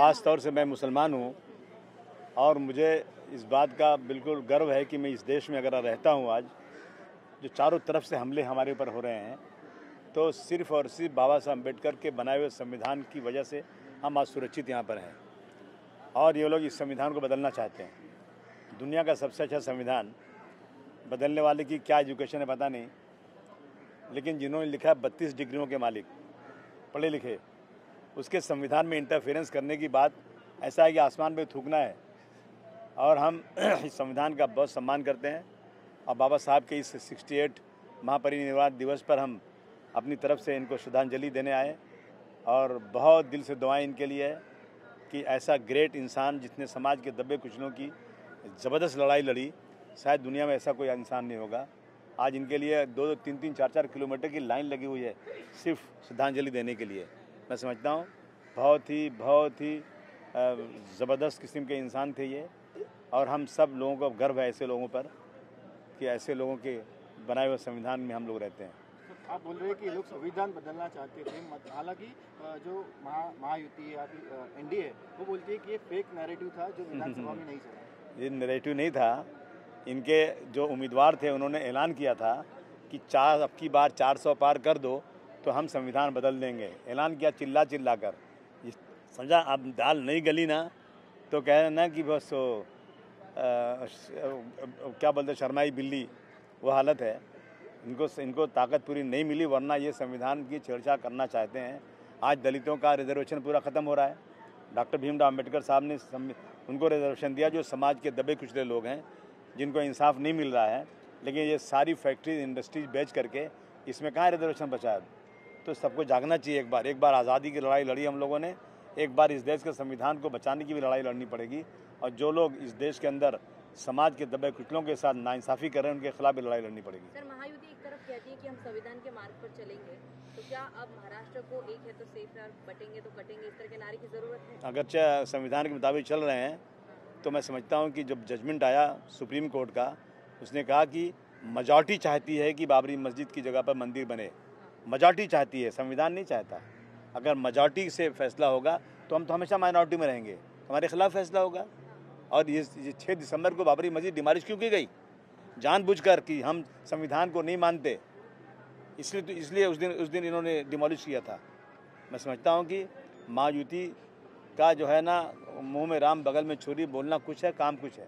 ख़ास तौर से मैं मुसलमान हूँ और मुझे इस बात का बिल्कुल गर्व है कि मैं इस देश में अगर रहता हूँ आज, जो चारों तरफ से हमले हमारे ऊपर हो रहे हैं, तो सिर्फ़ और सिर्फ बाबा साहब अम्बेडकर के बनाए हुए संविधान की वजह से हम आज सुरक्षित यहाँ पर हैं। और ये लोग इस संविधान को बदलना चाहते हैं। दुनिया का सबसे अच्छा संविधान बदलने वाले की क्या एजुकेशन है पता नहीं, लेकिन जिन्होंने लिखा है 32 डिग्रियों के मालिक, पढ़े लिखे, उसके संविधान में इंटरफेरेंस करने की बात ऐसा है कि आसमान पे थूकना है। और हम इस संविधान का बहुत सम्मान करते हैं और बाबा साहब के इस 68 महापरिनिर्वाण दिवस पर हम अपनी तरफ से इनको श्रद्धांजलि देने आए और बहुत दिल से दुआएं इनके लिए है कि ऐसा ग्रेट इंसान जिसने समाज के दबे कुचलों की ज़बरदस्त लड़ाई लड़ी, शायद दुनिया में ऐसा कोई इंसान नहीं होगा। आज इनके लिए 2-2, 3-3, 4-4 किलोमीटर की लाइन लगी हुई है सिर्फ श्रद्धांजलि देने के लिए। मैं समझता हूँ बहुत ही ज़बरदस्त किस्म के इंसान थे ये, और हम सब लोगों को गर्व है ऐसे लोगों पर कि ऐसे लोगों के बनाए हुए संविधान में हम लोग रहते हैं। आप बोल रहे हैं कि ये लोग संविधान बदलना चाहते थे, हालांकि जो महायुति या एनडीए वो बोलती है कि ये फेक नैरेटिव था जो विधानसभा में नहीं चला। ये नैरेटिव नहीं था, इनके जो उम्मीदवार थे उन्होंने ऐलान किया था कि अब की बार 400 पार कर दो तो हम संविधान बदल देंगे। ऐलान किया चिल्ला कर, समझा। अब दाल नहीं गली ना तो कह रहे ना कि बस क्या बोलते शर्माई बिल्ली, वो हालत है। इनको ताकत पूरी नहीं मिली, वरना ये संविधान की छेड़छाड़ करना चाहते हैं। आज दलितों का रिजर्वेशन पूरा ख़त्म हो रहा है। डॉक्टर भीमराव अम्बेडकर साहब ने उनको रिजर्वेशन दिया जो समाज के दबे कुचले लोग हैं, जिनको इंसाफ नहीं मिल रहा है। लेकिन ये सारी फैक्ट्री इंडस्ट्रीज बेच करके इसमें कहाँ रिजर्वेशन बचा है। तो सबको जागना चाहिए। एक बार आज़ादी की लड़ाई लड़ी हम लोगों ने, एक बार इस देश के संविधान को बचाने की भी लड़ाई लड़नी पड़ेगी। और जो लोग इस देश के अंदर समाज के दबे कुचलों के साथ नाइंसाफ़ी कर रहे हैं, उनके खिलाफ भी लड़ाई लड़नी पड़ेगी। सर, महायुति एक तरफ कहती है कि हम संविधान के मार्ग पर चलेंगे, तो क्या अब महाराष्ट्र को एक है तो सेफ है, बटेंगे तो कटेंगे, इस तरह के नारे की ज़रूरत है? अगरचे संविधान के मुताबिक चल रहे हैं, तो मैं समझता हूँ कि जब जजमेंट आया सुप्रीम कोर्ट का, उसने कहा कि मेजॉरिटी चाहती है कि बाबरी मस्जिद की जगह पर मंदिर बने। मेजॉरिटी चाहती है, संविधान नहीं चाहता। अगर मेजॉरिटी से फैसला होगा तो हम तो हमेशा माइनॉरिटी में रहेंगे, हमारे खिलाफ फैसला होगा। और ये 6 दिसंबर को बाबरी मस्जिद डिमोलिश क्यों की गई? जानबूझकर कि हम संविधान को नहीं मानते, इसलिए उस दिन इन्होंने डिमोलिश किया था। मैं समझता हूँ कि महायुति का जो है ना, मुंह में राम बगल में छुरी, बोलना कुछ है, काम कुछ है।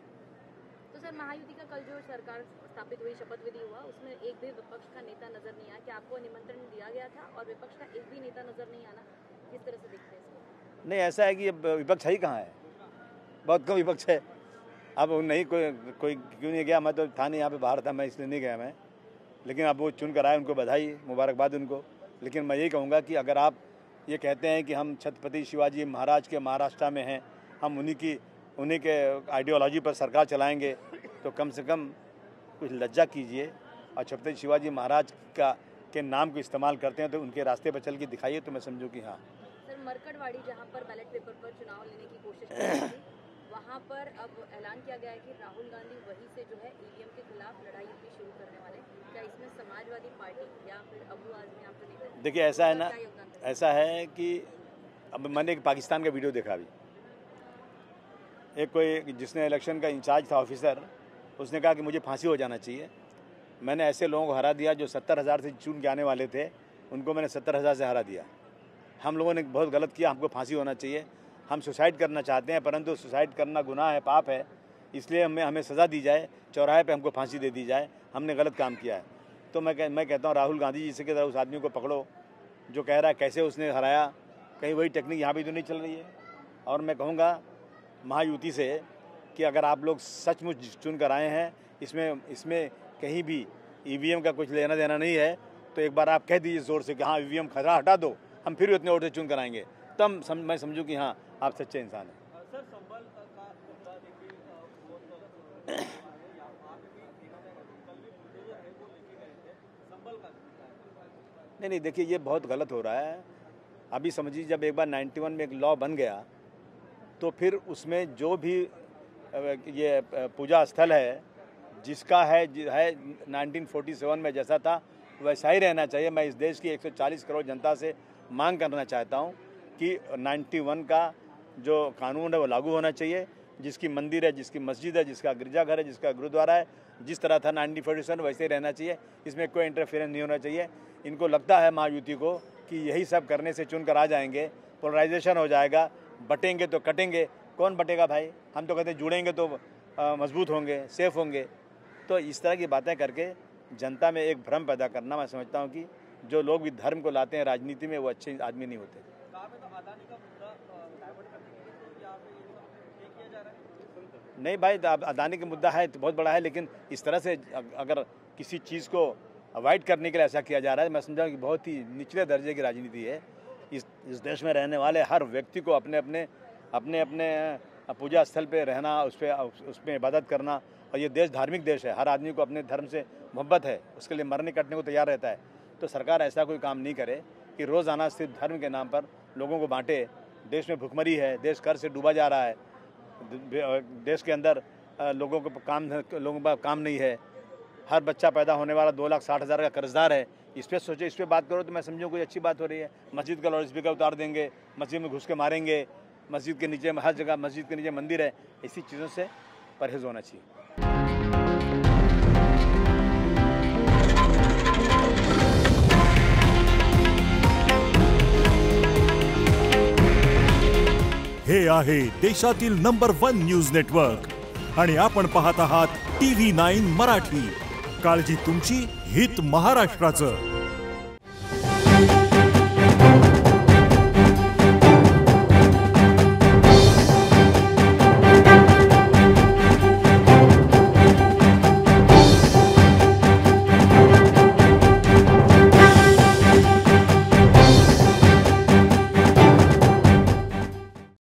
तो सर, महायुति का कल जो सरकार स्थापित हुई, शपथ विधि हुआ, उसमें एक भी विपक्ष का नेता नजर नहीं आया। क्या आपको निमंत्रण दिया गया था और विपक्ष का एक भी नेता नजर नहीं आना, किस तरह से देखते हैं इसको? नहीं, ऐसा है कि विपक्ष ही कहाँ है, बहुत कम विपक्ष है। अब नहीं कोई क्यों नहीं गया, मैं तो था नहीं यहाँ पे, बाहर था मैं, इसलिए नहीं गया मैं। लेकिन अब वो चुन कर आए, उनको बधाई, मुबारकबाद उनको। लेकिन मैं यही कहूँगा कि अगर आप ये कहते हैं कि हम छत्रपति शिवाजी महाराज के महाराष्ट्र में हैं, हम उन्हीं के आइडियोलॉजी पर सरकार चलाएंगे, तो कम से कम कुछ लज्जा कीजिए और छत्रपति शिवाजी महाराज के नाम को इस्तेमाल करते हैं तो उनके रास्ते पर चल के दिखाइए, तो मैं समझूँ कि हाँ। सर, मरकड़वाड़ी जहाँ पर बैलेट पेपर पर चुनाव लेने की कोशिश की गई थी, वहाँ पर अब ऐलान किया गया है कि राहुल गांधी वहीं से जो है ईवीएम के खिलाफ लड़ाई शुरू करने वाले। क्या इसमें समाजवादी पार्टी या फिर अबू आजमी आपको देख रहे हैं? देखिए, ऐसा है ना, ऐसा है कि अब मैंने एक पाकिस्तान का वीडियो देखा अभी, एक कोई जिसने इलेक्शन का इंचार्ज था ऑफिसर, उसने कहा कि मुझे फांसी हो जाना चाहिए। मैंने ऐसे लोगों को हरा दिया जो 70,000 से चुन के आने वाले थे, उनको मैंने 70,000 से हरा दिया। हम लोगों ने बहुत गलत किया, हमको फांसी होना चाहिए। हम सुसाइड करना चाहते हैं, परंतु सुसाइड करना गुनाह है, पाप है, इसलिए हमें सज़ा दी जाए, चौराहे पे हमको फांसी दे दी जाए, हमने गलत काम किया है। तो मैं कहता हूँ राहुल गांधी जी से की तरह उस आदमी को पकड़ो जो कह रहा है कैसे उसने हराया, कहीं वही टेक्निक यहाँ भी तो नहीं चल रही है। और मैं कहूँगा महायुति से कि अगर आप लोग सचमुच चुन कर आए हैं, इसमें कहीं भी ईवीएम का कुछ लेना देना नहीं है, तो एक बार आप कह दीजिए ज़ोर से कि हाँ ईवीएम खतरा हटा दो, हम फिर उतने वोट से चुन कर आएंगे, तब मैं समझूँ कि हाँ आप सच्चे इंसान हैं। नहीं, देखिए ये बहुत गलत हो रहा है। अभी समझिए, जब एक बार 91 में एक लॉ बन गया तो फिर उसमें जो भी ये पूजा स्थल है जिसका है 1947 में जैसा था वैसा ही रहना चाहिए। मैं इस देश की 140 करोड़ जनता से मांग करना चाहता हूं कि 91 का जो कानून है वो लागू होना चाहिए। जिसकी मंदिर है, जिसकी मस्जिद है, जिसका गिरजाघर है, जिसका गुरुद्वारा है, जिस तरह था 1947 वैसे ही रहना चाहिए। इसमें कोई इंटरफेरेंस नहीं होना चाहिए। इनको लगता है महायुति को कि यही सब करने से चुनकर आ जाएंगे, पोलराइजेशन हो जाएगा, बटेंगे तो कटेंगे। कौन बटेगा भाई? हम तो कहते हैं जुड़ेंगे तो मजबूत होंगे, सेफ होंगे। तो इस तरह की बातें करके जनता में एक भ्रम पैदा करना, मैं समझता हूँ कि जो लोग भी धर्म को लाते हैं राजनीति में वो अच्छे आदमी नहीं होते। नहीं भाई, अदानी का मुद्दा है तो बहुत बड़ा है, लेकिन इस तरह से अगर किसी चीज़ को अवॉइड करने के लिए ऐसा किया जा रहा है, मैं समझा कि बहुत ही निचले दर्जे की राजनीति है। इस देश में रहने वाले हर व्यक्ति को अपने अपने पूजा स्थल पे रहना, उसमें इबादत करना, और ये देश धार्मिक देश है। हर आदमी को अपने धर्म से मोहब्बत है, उसके लिए मरने कटने को तैयार रहता है। तो सरकार ऐसा कोई काम नहीं करे कि रोज़ाना सिर्फ धर्म के नाम पर लोगों को बांटे। देश में भुखमरी है, देश कर्ज से डूबा जा रहा है, देश के अंदर लोगों का काम नहीं है। हर बच्चा पैदा होने वाला 2,60,000 का कर्जदार है। इस पर सोचे, इस पर बात करो तो मैं समझूँ कोई अच्छी बात हो रही है। मस्जिद का लाउड स्पीकर उतार देंगे, मस्जिद में घुस के मारेंगे, मस्जिद के नीचे हर जगह मस्जिद के नीचे मंदिर है। ऐसी चीज़ों से परहेज होना चाहिए। हे आहे देशातील नंबर 1 न्यूज नेटवर्क आणि आपण पाहत आहात TV9 मराठी। काळजी तुमची, हित महाराष्ट्राचं।